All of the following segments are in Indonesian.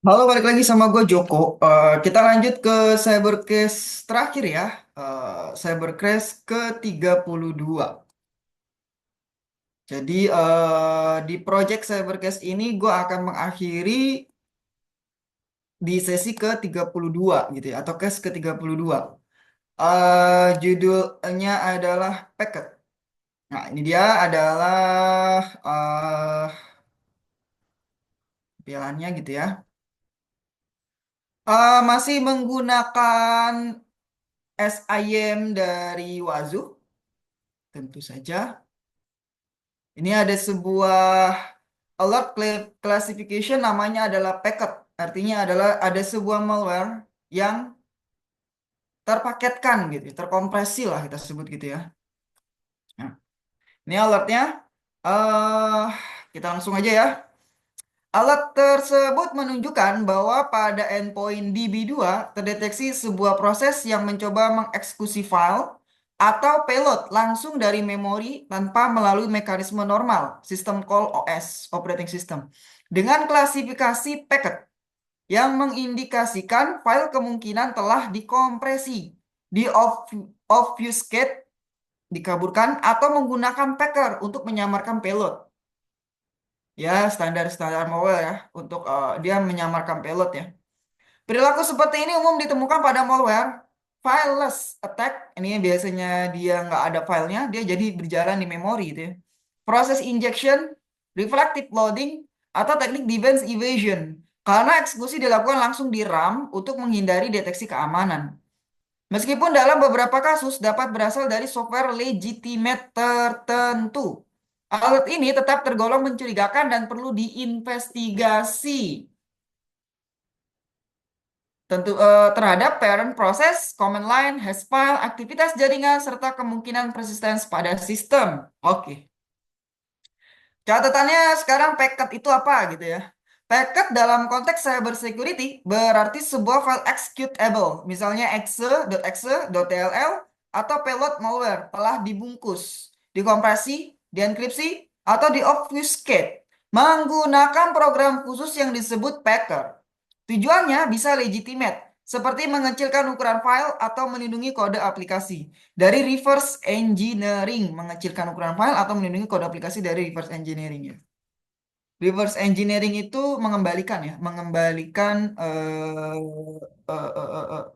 Halo, balik lagi sama gue Joko. Kita lanjut ke Cybercase terakhir ya. Cybercase ke-32. Jadi di project Cybercase ini gue akan mengakhiri di sesi ke-32 gitu ya. Atau case ke-32. Judulnya adalah Packet. Nah, ini dia adalah pialannya gitu ya. Masih menggunakan SIM dari Wazoo, tentu saja. Ini ada sebuah alert classification namanya adalah packet. Artinya adalah ada sebuah malware yang terpaketkan gitu, terkompresi lah kita sebut gitu ya. Nah, ini alertnya. eh Kita langsung aja ya. Alat tersebut menunjukkan bahwa pada endpoint DB2 terdeteksi sebuah proses yang mencoba mengeksekusi file atau payload langsung dari memori tanpa melalui mekanisme normal sistem call OS operating system dengan klasifikasi packet yang mengindikasikan file kemungkinan telah dikompresi, obfuscate, dikaburkan atau menggunakan packer untuk menyamarkan payload. Ya, standar-standar malware ya untuk dia menyamarkan payload ya. Perilaku seperti ini umum ditemukan pada malware fileless attack. Ini biasanya dia nggak ada filenya, dia jadi berjalan di memori gitu ya. Proses injection, reflective loading, atau teknik defense evasion. Karena eksekusi dilakukan langsung di RAM untuk menghindari deteksi keamanan. Meskipun dalam beberapa kasus dapat berasal dari software legitimate tertentu. Alat ini tetap tergolong mencurigakan dan perlu diinvestigasi. Tentu terhadap parent process, command line, hash file, aktivitas jaringan, serta kemungkinan persistence pada sistem. Oke. Catatannya sekarang packet itu apa gitu ya. Packet dalam konteks cyber security berarti sebuah file executable, misalnya exe.exe.dll atau payload malware telah dibungkus, dikompresi, dienkripsi, atau diobfuscate menggunakan program khusus yang disebut packer. Tujuannya bisa legitimate, seperti mengecilkan ukuran file atau melindungi kode aplikasi dari reverse engineering, mengecilkan ukuran file atau melindungi kode aplikasi dari reverse engineering ya. Reverse engineering itu mengembalikan ya, mengembalikan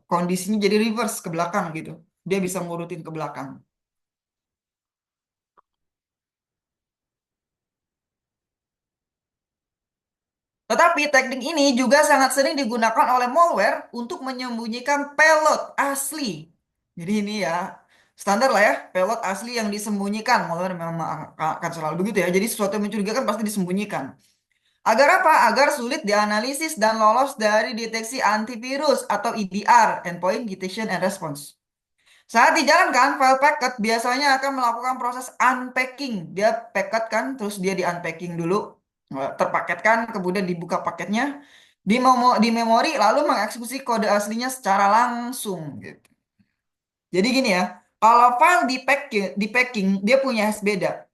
kondisinya jadi reverse ke belakang gitu. Dia bisa ngurutin ke belakang. Tetapi teknik ini juga sangat sering digunakan oleh malware untuk menyembunyikan payload asli. Jadi ini ya standar lah ya, payload asli yang disembunyikan. Malware memang akan selalu begitu ya. Jadi sesuatu yang mencurigakan pasti disembunyikan. Agar apa? Agar sulit dianalisis dan lolos dari deteksi antivirus atau EDR, Endpoint Detection and Response. Saat dijalankan, file packet biasanya akan melakukan proses unpacking. Dia packet kan, terus dia di unpacking dulu, terpaketkan, kemudian dibuka paketnya di memori, lalu mengeksekusi kode aslinya secara langsung. Gitu. Jadi gini ya, kalau file di packing dia punya hash beda.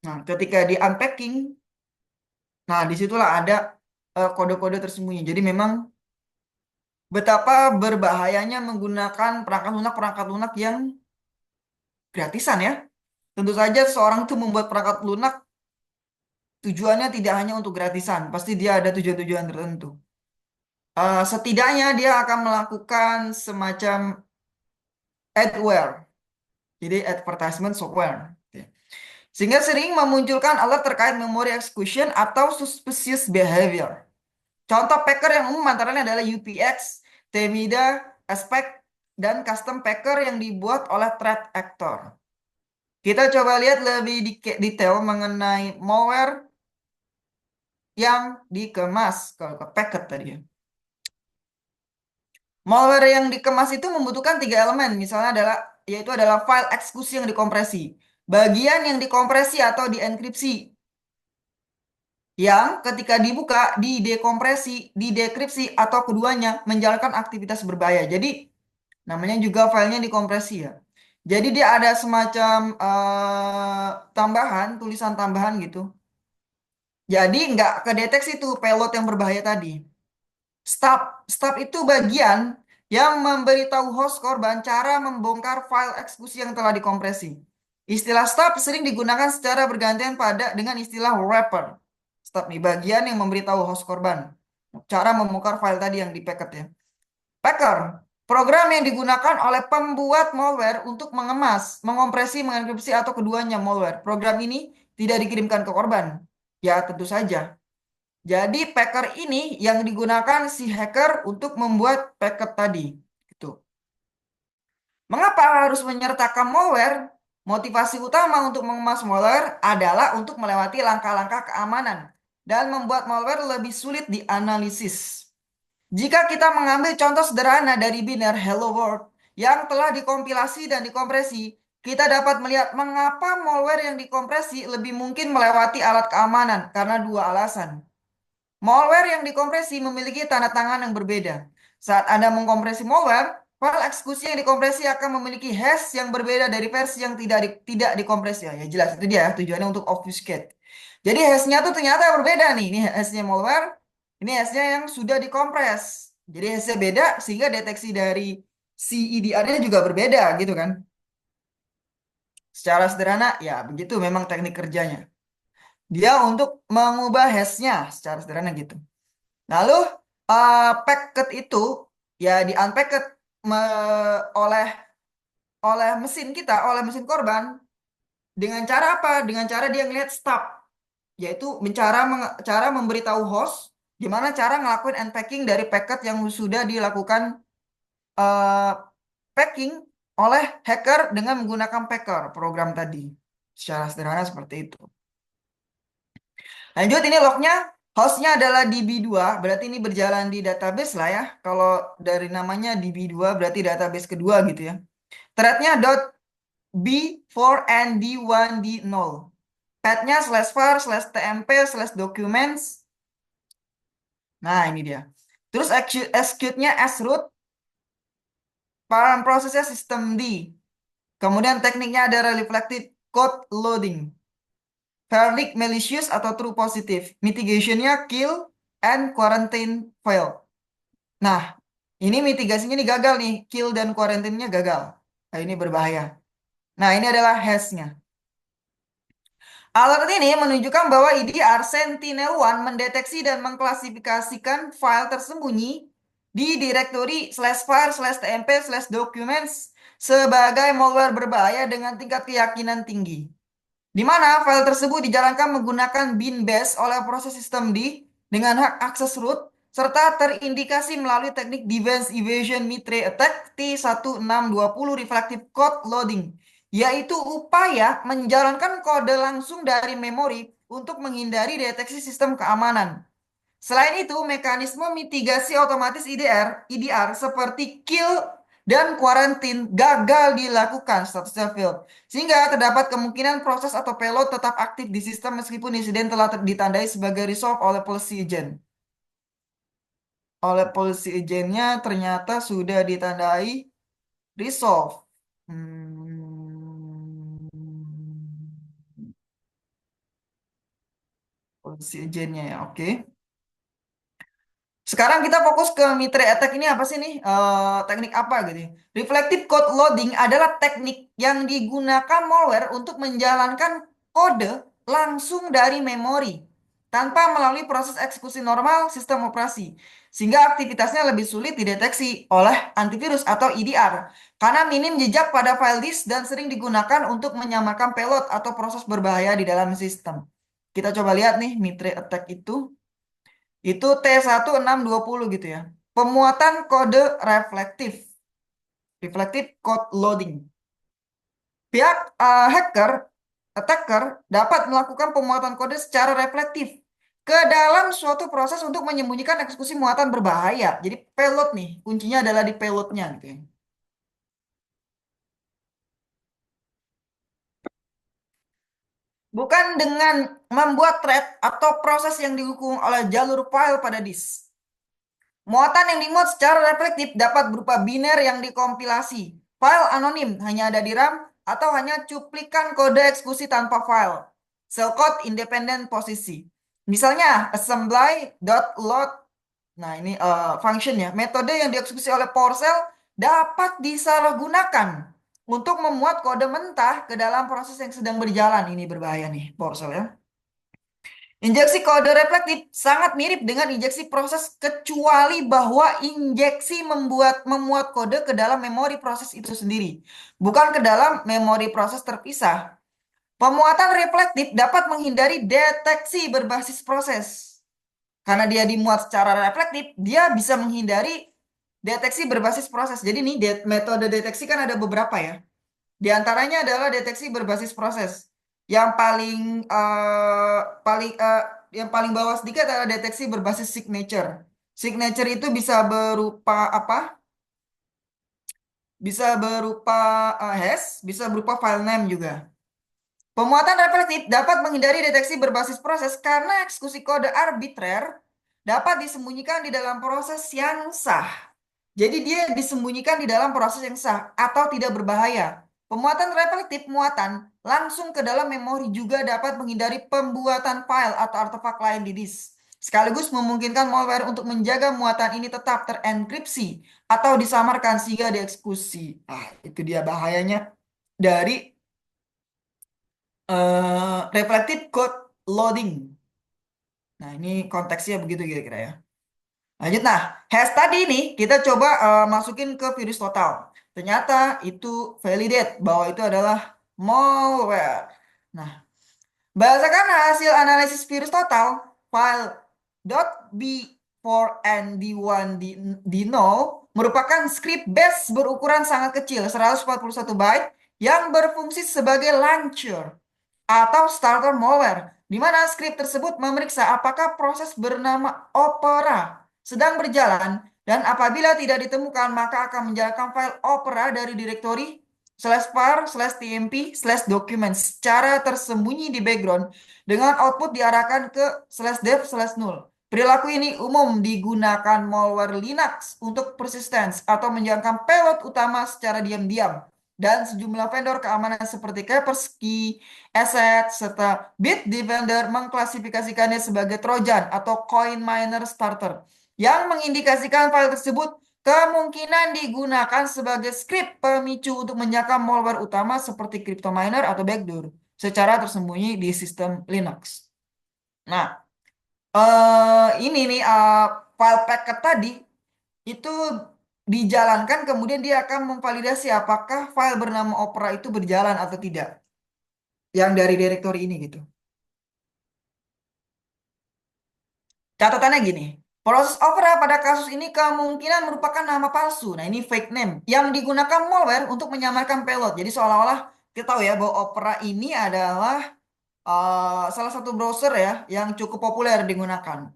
Nah, ketika di unpacking, nah disitulah ada kode-kode tersembunyi. Jadi memang betapa berbahayanya menggunakan perangkat lunak yang gratisan ya. Tentu saja seorang itu membuat perangkat lunak tujuannya tidak hanya untuk gratisan, pasti dia ada tujuan-tujuan tertentu. Setidaknya dia akan melakukan semacam adware, jadi advertisement software. Sehingga sering memunculkan alert terkait memory execution atau suspicious behavior. Contoh packer yang umum antaranya adalah UPX, Temida, Aspect, dan custom packer yang dibuat oleh threat actor. Kita coba lihat lebih detail mengenai malware yang dikemas kalau ke packet tadi ya. Malware yang dikemas itu membutuhkan tiga elemen, misalnya yaitu adalah file eksekusi yang dikompresi, bagian yang dikompresi atau dienkripsi, yang ketika dibuka didekompresi, didekripsi atau keduanya menjalankan aktivitas berbahaya. Jadi namanya juga filenya dikompresi ya. Jadi dia ada semacam tambahan, tulisan tambahan gitu. Jadi nggak kedeteksi tuh payload yang berbahaya tadi. Stub itu bagian yang memberitahu host korban cara membongkar file eksekusi yang telah dikompresi. Istilah stub sering digunakan secara bergantian dengan istilah wrapper. Stub nih bagian yang memberitahu host korban cara membongkar file tadi yang di packet ya. Packer, program yang digunakan oleh pembuat malware untuk mengemas, mengopresi, mengenkripsi atau keduanya malware. Program ini tidak dikirimkan ke korban. Ya tentu saja. Jadi packer ini yang digunakan si hacker untuk membuat packet tadi. Gitu. Mengapa harus menyertakan malware? Motivasi utama untuk mengemas malware adalah untuk melewati langkah-langkah keamanan dan membuat malware lebih sulit dianalisis. Jika kita mengambil contoh sederhana dari biner Hello World yang telah dikompilasi dan dikompresi, kita dapat melihat mengapa malware yang dikompresi lebih mungkin melewati alat keamanan karena dua alasan. Malware yang dikompresi memiliki tanda tangan yang berbeda. Saat Anda mengkompresi malware, file eksekusi yang dikompresi akan memiliki hash yang berbeda dari versi yang tidak dikompresi. Ya, jelas itu dia tujuannya untuk obfuscate. Jadi hashnya tuh ternyata berbeda nih. Ini hashnya malware, ini hashnya yang sudah dikompres. Jadi hashnya beda sehingga deteksi dari si EDR-nya juga berbeda gitu kan. Secara sederhana ya begitu memang teknik kerjanya. Dia untuk mengubah hashnya secara sederhana gitu. Lalu packet itu ya di unpacket oleh oleh mesin kita, oleh mesin korban dengan cara apa? Dengan cara dia ngelihat stop, yaitu cara memberitahu host gimana cara ngelakuin unpacking dari packet yang sudah dilakukan eh, packing oleh hacker dengan menggunakan packer program tadi. Secara sederhana seperti itu. Lanjut ini lognya. Hostnya adalah DB2, berarti ini berjalan di database lah ya. Kalau dari namanya DB2 berarti database kedua gitu ya. Threadnya .b4 and d1 d0. Pathnya /var /tmp /documents. Nah ini dia. Terus execute-nya sroot, prosesnya system D. Kemudian tekniknya adalah reflective code loading. Fairly malicious atau true positive. Mitigationnya kill and quarantine fail. Nah, ini mitigasinya ini gagal nih. Kill dan quarantine-nya gagal. Nah, ini berbahaya. Nah, ini adalah hash-nya. Alert ini menunjukkan bahwa EDR Sentinel-1 mendeteksi dan mengklasifikasikan file tersembunyi di direktori /var/tmp/documents sebagai malware berbahaya dengan tingkat keyakinan tinggi. Di mana file tersebut dijalankan menggunakan bin bash oleh proses sistem D dengan hak akses root serta terindikasi melalui teknik Defense Evasion Mitre Attack T1620 Reflective Code Loading, yaitu upaya menjalankan kode langsung dari memori untuk menghindari deteksi sistem keamanan. Selain itu, mekanisme mitigasi otomatis EDR seperti kill dan quarantine gagal dilakukan statusnya failed. Sehingga terdapat kemungkinan proses atau payload tetap aktif di sistem meskipun insiden telah ditandai sebagai resolve oleh policy agent. Oleh policy agentnya ternyata sudah ditandai resolve. Hmm, policy agentnya ya, oke. Sekarang kita fokus ke Mitre Attack ini apa sih nih? Teknik apa gitu ya? Reflective code loading adalah teknik yang digunakan malware untuk menjalankan kode langsung dari memori tanpa melalui proses eksekusi normal sistem operasi. Sehingga aktivitasnya lebih sulit dideteksi oleh antivirus atau EDR karena minim jejak pada file disk dan sering digunakan untuk menyamakan payload atau proses berbahaya di dalam sistem. Kita coba lihat nih Mitre Attack itu T1620 gitu ya. Pemuatan kode reflektif. Reflective code loading. Pihak attacker dapat melakukan pemuatan kode secara reflektif ke dalam suatu proses untuk menyembunyikan eksekusi muatan berbahaya. Jadi payload nih, kuncinya adalah di payloadnya gitu ya. Bukan dengan membuat thread atau proses yang didukung oleh jalur file pada disk. Muatan yang dimuat secara reflektif dapat berupa biner yang dikompilasi, file anonim hanya ada di RAM, atau hanya cuplikan kode eksekusi tanpa file, cell code independent posisi. Misalnya assembly.load. Nah, ini functionnya. Metode yang dieksekusi oleh PowerShell dapat disalahgunakan untuk memuat kode mentah ke dalam proses yang sedang berjalan. Ini berbahaya nih, PowerShell ya. Injeksi kode reflektif sangat mirip dengan injeksi proses kecuali bahwa injeksi memuat kode ke dalam memori proses itu sendiri, bukan ke dalam memori proses terpisah. Pemuatan reflektif dapat menghindari deteksi berbasis proses. Karena dia dimuat secara reflektif, dia bisa menghindari deteksi berbasis proses. Jadi nih metode deteksi kan ada beberapa ya. Di antaranya adalah deteksi berbasis proses. Yang paling eh, paling eh, yang paling bawah sedikit adalah deteksi berbasis signature. Signature itu bisa berupa apa? Bisa berupa hash, bisa berupa file name juga. Pemuatan reflektif dapat menghindari deteksi berbasis proses karena eksekusi kode arbitrer dapat disembunyikan di dalam proses yang sah. Jadi dia disembunyikan di dalam proses yang sah atau tidak berbahaya. Pemuatan reflektif muatan langsung ke dalam memori juga dapat menghindari pembuatan file atau artefak lain di disk. Sekaligus memungkinkan malware untuk menjaga muatan ini tetap terenkripsi atau disamarkan sehingga dieksekusi. Itu dia bahayanya dari reflective code loading. Nah, ini konteksnya begitu kira-kira ya. Lanjut, nah, hash tadi ini kita coba masukin ke virus total. Ternyata itu validate bahwa itu adalah malware. Nah, berdasarkan hasil analisis virus total, file .b4nd1d0 merupakan script bash berukuran sangat kecil, 141 byte, yang berfungsi sebagai launcher atau starter malware, di mana skrip tersebut memeriksa apakah proses bernama Opera sedang berjalan dan apabila tidak ditemukan maka akan menjalankan file Opera dari direktori /var/tmp/documents secara tersembunyi di background dengan output diarahkan ke /dev/null. Perilaku ini umum digunakan malware Linux untuk persistence atau menjalankan payload utama secara diam-diam dan sejumlah vendor keamanan seperti Kaspersky, Asset, serta Bitdefender mengklasifikasikannya sebagai Trojan atau coin miner starter yang mengindikasikan file tersebut kemungkinan digunakan sebagai skrip pemicu untuk menjangkau malware utama seperti CryptoMiner atau backdoor secara tersembunyi di sistem Linux. Nah, ini nih file packet tadi itu dijalankan kemudian dia akan memvalidasi apakah file bernama Opera itu berjalan atau tidak yang dari direktori ini gitu. Catatannya gini, proses Opera pada kasus ini kemungkinan merupakan nama palsu. Nah, ini fake name yang digunakan malware untuk menyamarkan payload. Jadi seolah-olah kita tahu ya bahwa Opera ini adalah salah satu browser ya yang cukup populer digunakan.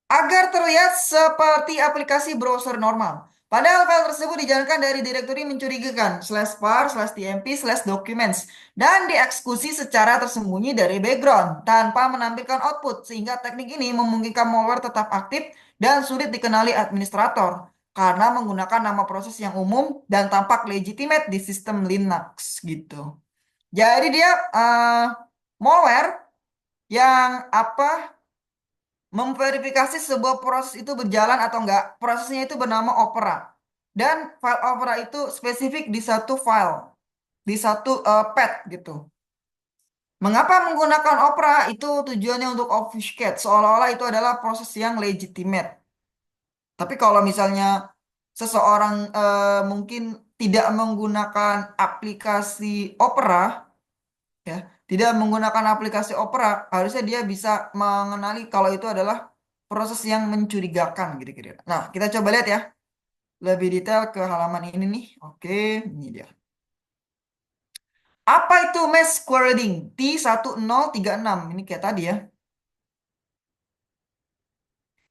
Agar terlihat seperti aplikasi browser normal. Padahal file tersebut dijalankan dari direktori mencurigakan /var/tmp/documents dan dieksekusi secara tersembunyi dari background tanpa menampilkan output sehingga teknik ini memungkinkan malware tetap aktif dan sulit dikenali administrator karena menggunakan nama proses yang umum dan tampak legitimate di sistem Linux gitu. Jadi dia malware yang apa memverifikasi sebuah proses itu berjalan atau enggak. Prosesnya itu bernama Opera. Dan file Opera itu spesifik di satu file, di satu path gitu. Mengapa menggunakan Opera? Itu tujuannya untuk obfuscate, seolah-olah itu adalah proses yang legitimate. Tapi kalau misalnya seseorang mungkin tidak menggunakan aplikasi Opera, ya, tidak menggunakan aplikasi Opera, harusnya dia bisa mengenali kalau itu adalah proses yang mencurigakan gitu kira. Nah, kita coba lihat ya lebih detail ke halaman ini nih. Oke, ini dia. Apa itu mass querying? T1036. Ini kayak tadi ya.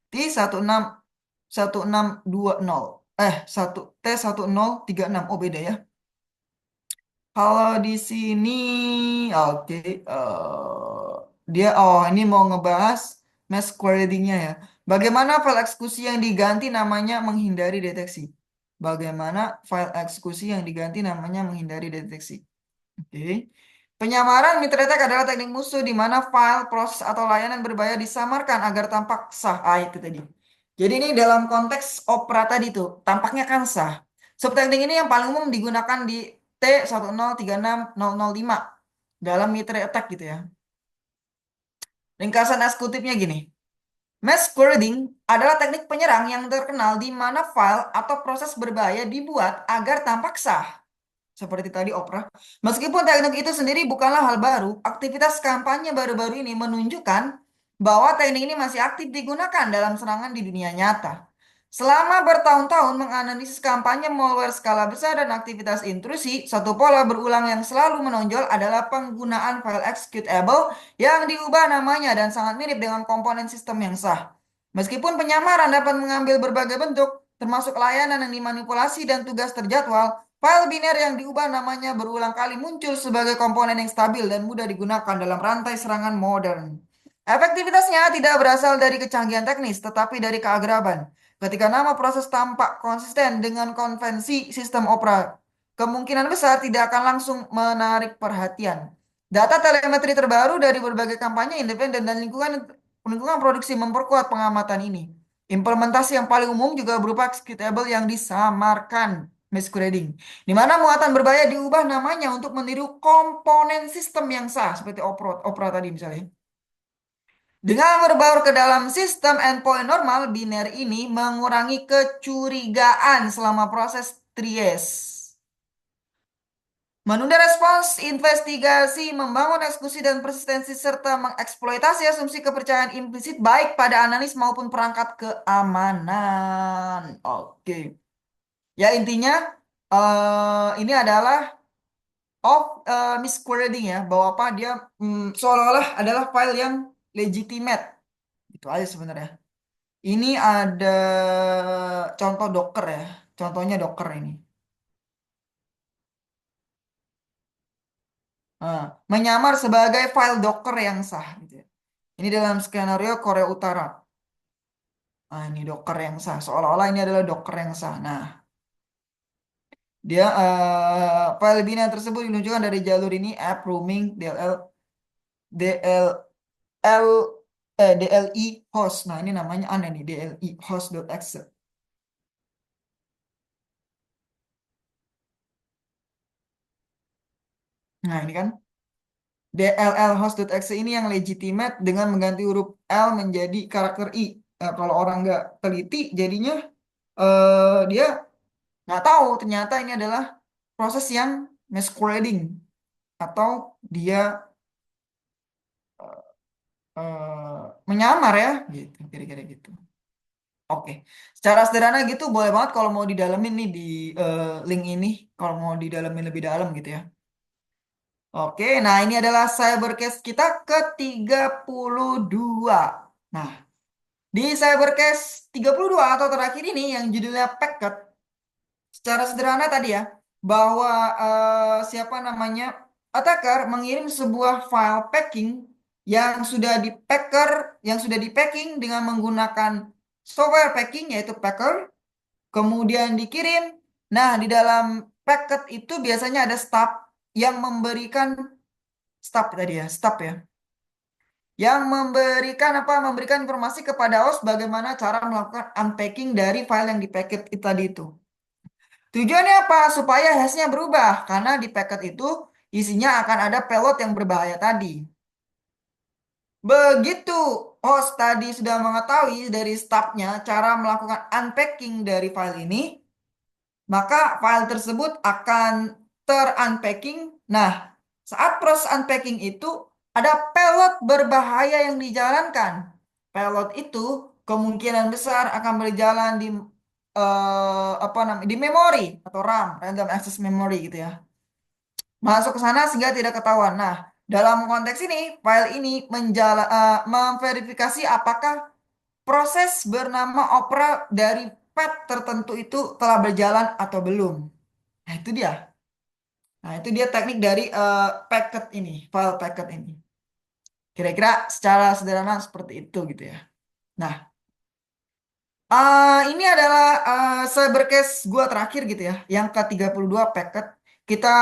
T161620. 1036. Oh, beda ya. Kalau di sini, oke, dia, ini mau ngebahas mass querying-nya ya. Bagaimana file eksekusi yang diganti namanya menghindari deteksi? Bagaimana file eksekusi yang diganti namanya menghindari deteksi? Oke. Penyamaran meter attack adalah teknik musuh di mana file, proses, atau layanan berbahaya disamarkan agar tampak sah. Ah, itu tadi. Jadi ini dalam konteks Opera tadi tuh, tampaknya kan sah. Subteknik ini yang paling umum digunakan di T1036005 dalam meter attack gitu ya. Ringkasan eksekutifnya gini. Masquerading adalah teknik penyerang yang terkenal di mana file atau proses berbahaya dibuat agar tampak sah. Seperti tadi Opera. Meskipun teknik itu sendiri bukanlah hal baru, aktivitas kampanye baru-baru ini menunjukkan bahwa teknik ini masih aktif digunakan dalam serangan di dunia nyata. Selama bertahun-tahun menganalisis kampanye malware skala besar dan aktivitas intrusi, satu pola berulang yang selalu menonjol adalah penggunaan file executable yang diubah namanya dan sangat mirip dengan komponen sistem yang sah. Meskipun penyamaran dapat mengambil berbagai bentuk, termasuk layanan yang dimanipulasi dan tugas terjadwal, file biner yang diubah namanya berulang kali muncul sebagai komponen yang stabil dan mudah digunakan dalam rantai serangan modern. Efektivitasnya tidak berasal dari kecanggihan teknis, tetapi dari keagraban. Ketika nama proses tampak konsisten dengan konvensi sistem Opera, kemungkinan besar tidak akan langsung menarik perhatian. Data telemetri terbaru dari berbagai kampanye independen dan lingkungan produksi memperkuat pengamatan ini. Implementasi yang paling umum juga berupa executable yang disamarkan, masquerading, di mana muatan berbahaya diubah namanya untuk meniru komponen sistem yang sah, seperti Opera tadi misalnya. Dengan berbaur ke dalam sistem endpoint normal, biner ini mengurangi kecurigaan selama proses triage. Menunda respons investigasi, membangun eksekusi dan persistensi, serta mengeksploitasi asumsi kepercayaan implisit baik pada analis maupun perangkat keamanan. Oke. Ya intinya ini adalah misquerying ya, bahwa apa dia seolah-olah adalah file yang legitimate. Itu aja sebenarnya. Ini ada contoh Docker ya. Contohnya Docker ini. Menyamar sebagai file Docker yang sah gitu ya. Ini dalam skenario Korea Utara. Ini Docker yang sah. Seolah-olah ini adalah Docker yang sah. Nah, dia file binary tersebut diluncurkan dari jalur ini app roaming DLL DLI host. Nah, ini namanya aneh nih, DLI host.exe. Nah, ini kan DLL host.exe ini yang legitimate dengan mengganti huruf L menjadi karakter I. Kalau orang nggak teliti, jadinya dia nggak tahu ternyata ini adalah proses yang masquerading atau dia menyamar ya, gitu, kira-kira gitu. Oke, secara sederhana gitu boleh banget kalau mau didalemin nih di link ini, kalau mau didalemin lebih dalam gitu ya. Oke, nah ini adalah cybercase kita ke-32. Nah, di cybercase 32 atau terakhir ini yang judulnya Packet, secara sederhana tadi ya, bahwa siapa namanya attacker mengirim sebuah file packing yang sudah di packing dengan menggunakan software packing yaitu Packer, kemudian dikirim. Nah, di dalam packet itu biasanya ada stub yang memberikan stub tadi ya, stub ya, yang memberikan informasi kepada host bagaimana cara melakukan unpacking dari file yang di packet itu tadi itu. Tujuannya apa? Supaya hashnya berubah, karena di packet itu isinya akan ada payload yang berbahaya tadi. Begitu host tadi sudah mengetahui dari stubnya cara melakukan unpacking dari file ini, maka file tersebut akan terunpacking. Nah, saat proses unpacking itu ada payload berbahaya yang dijalankan. Payload itu kemungkinan besar akan berjalan di apa namanya, di memori atau RAM, random access memory gitu ya. Masuk ke sana sehingga tidak ketahuan. Nah, dalam konteks ini, file ini memverifikasi apakah proses bernama Opera dari path tertentu itu telah berjalan atau belum. Nah, itu dia. Nah, itu dia teknik dari packet ini, file packet ini. Kira-kira secara sederhana seperti itu gitu ya. Nah, ini adalah cybercase gua terakhir gitu ya, yang ke-32 packet. kita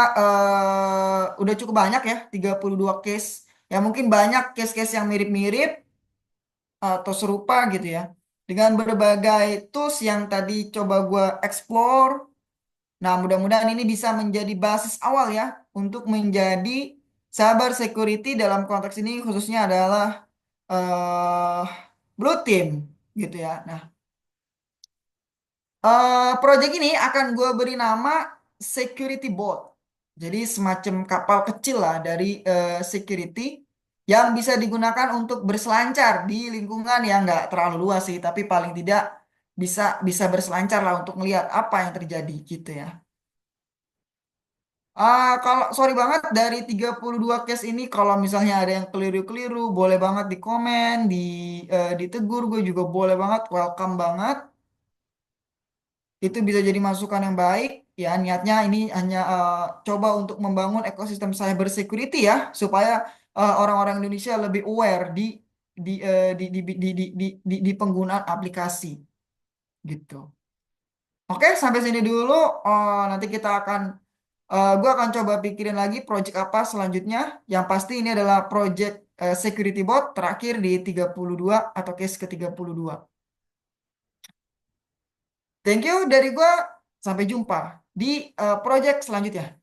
udah cukup banyak ya, 32 case. Ya mungkin banyak case-case yang mirip-mirip atau serupa gitu ya. Dengan berbagai tools yang tadi coba gue explore. Nah, mudah-mudahan ini bisa menjadi basis awal ya untuk menjadi cyber security dalam konteks ini khususnya adalah eh Blue Team gitu ya. Nah, project ini akan gue beri nama Security Boat. Jadi semacam kapal kecil lah dari security yang bisa digunakan untuk berselancar di lingkungan yang nggak terlalu luas sih, tapi paling tidak bisa bisa berselancar lah untuk melihat apa yang terjadi gitu ya. Kalau sorry banget dari 32 case ini kalau misalnya ada yang keliru-keliru boleh banget di komen, ditegur gue juga boleh banget, welcome banget. Itu bisa jadi masukan yang baik ya niatnya ini hanya coba untuk membangun ekosistem cyber security ya supaya orang-orang Indonesia lebih aware di penggunaan aplikasi gitu. Oke, sampai sini dulu. Nanti kita akan gue akan coba pikirin lagi project apa selanjutnya. Yang pasti ini adalah project security bot terakhir di 32 atau case ke 32. Thank you dari gue. Sampai jumpa di project selanjutnya.